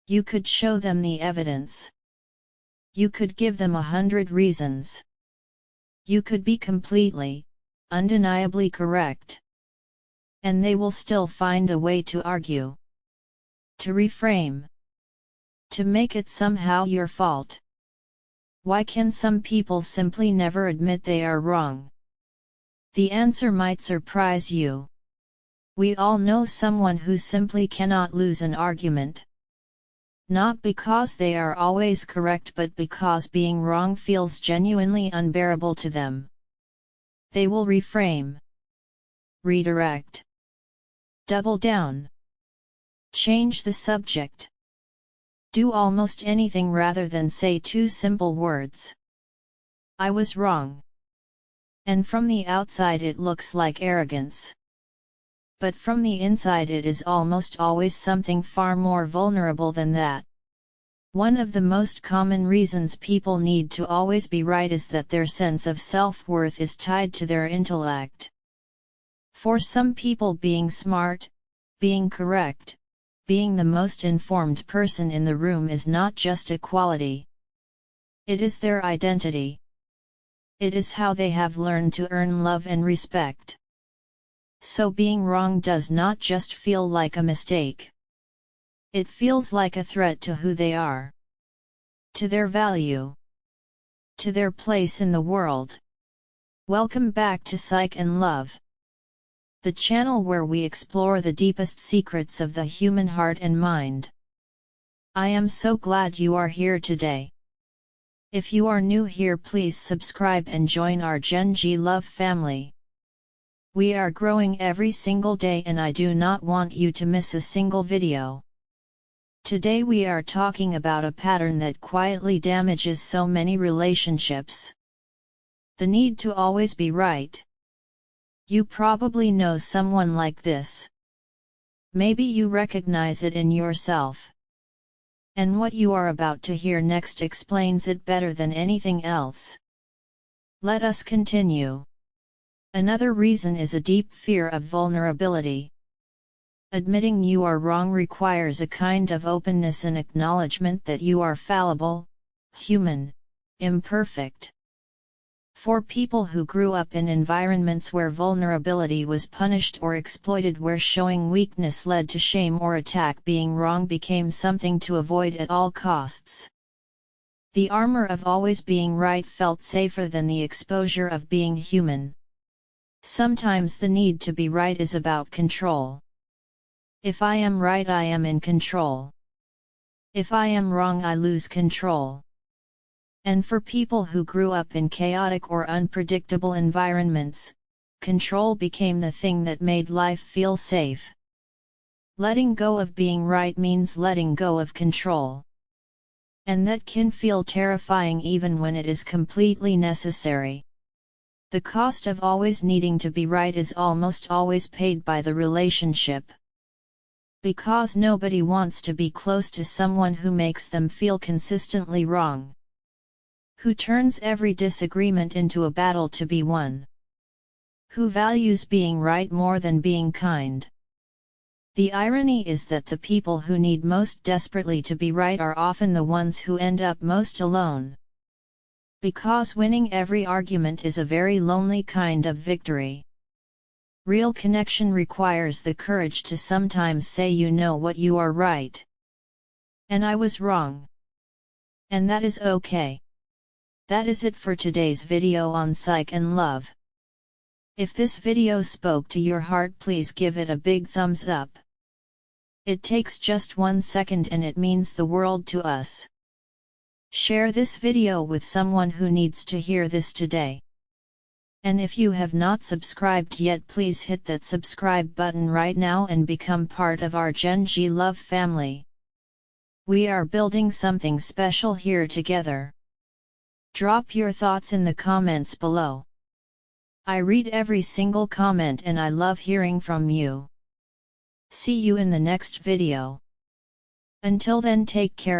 You could show them the evidence. You could give them 100 reasons. You could be completely, undeniably correct. And they will still find a way to argue. To reframe. To make it somehow your fault. Why can some people simply never admit they are wrong? The answer might surprise you. We all know someone who simply cannot lose an argument. Not because they are always correct, but because being wrong feels genuinely unbearable to them. They will reframe, redirect, double down, change the subject, do almost anything rather than say two simple words. I was wrong. And from the outside it looks like arrogance. But from the inside it is almost always something far more vulnerable than that. One of the most common reasons people need to always be right is that their sense of self-worth is tied to their intellect. For some people, being smart, being correct, being the most informed person in the room is not just a quality. It is their identity. It is how they have learned to earn love and respect. So being wrong does not just feel like a mistake. It feels like a threat to who they are. To their value. To their place in the world. Welcome back to Psych and Love. The channel where we explore the deepest secrets of the human heart and mind. I am so glad you are here today. If you are new here, please subscribe and join our Gen G Love family. We are growing every single day and I do not want you to miss a single video. Today we are talking about a pattern that quietly damages so many relationships. The need to always be right. You probably know someone like this. Maybe you recognize it in yourself. And what you are about to hear next explains it better than anything else. Let us continue. Another reason is a deep fear of vulnerability. Admitting you are wrong requires a kind of openness and acknowledgement that you are fallible, human, imperfect. For people who grew up in environments where vulnerability was punished or exploited, where showing weakness led to shame or attack, being wrong became something to avoid at all costs. The armor of always being right felt safer than the exposure of being human. Sometimes the need to be right is about control. If I am right, I am in control. If I am wrong, I lose control. And for people who grew up in chaotic or unpredictable environments, control became the thing that made life feel safe. Letting go of being right means letting go of control. And that can feel terrifying even when it is completely necessary. The cost of always needing to be right is almost always paid by the relationship. Because nobody wants to be close to someone who makes them feel consistently wrong. Who turns every disagreement into a battle to be won. Who values being right more than being kind. The irony is that the people who need most desperately to be right are often the ones who end up most alone. Because winning every argument is a very lonely kind of victory. Real connection requires the courage to sometimes say you know what you are right. And I was wrong. And that is okay. That is it for today's video on Psych and Love. If this video spoke to your heart, please give it a big thumbs up. It takes just 1 second and it means the world to us. Share this video with someone who needs to hear this today. And if you have not subscribed yet, please hit that subscribe button right now and become part of our Gen G Love family. We are building something special here together. Drop your thoughts in the comments below. I read every single comment and I love hearing from you. See you in the next video. Until then, take care.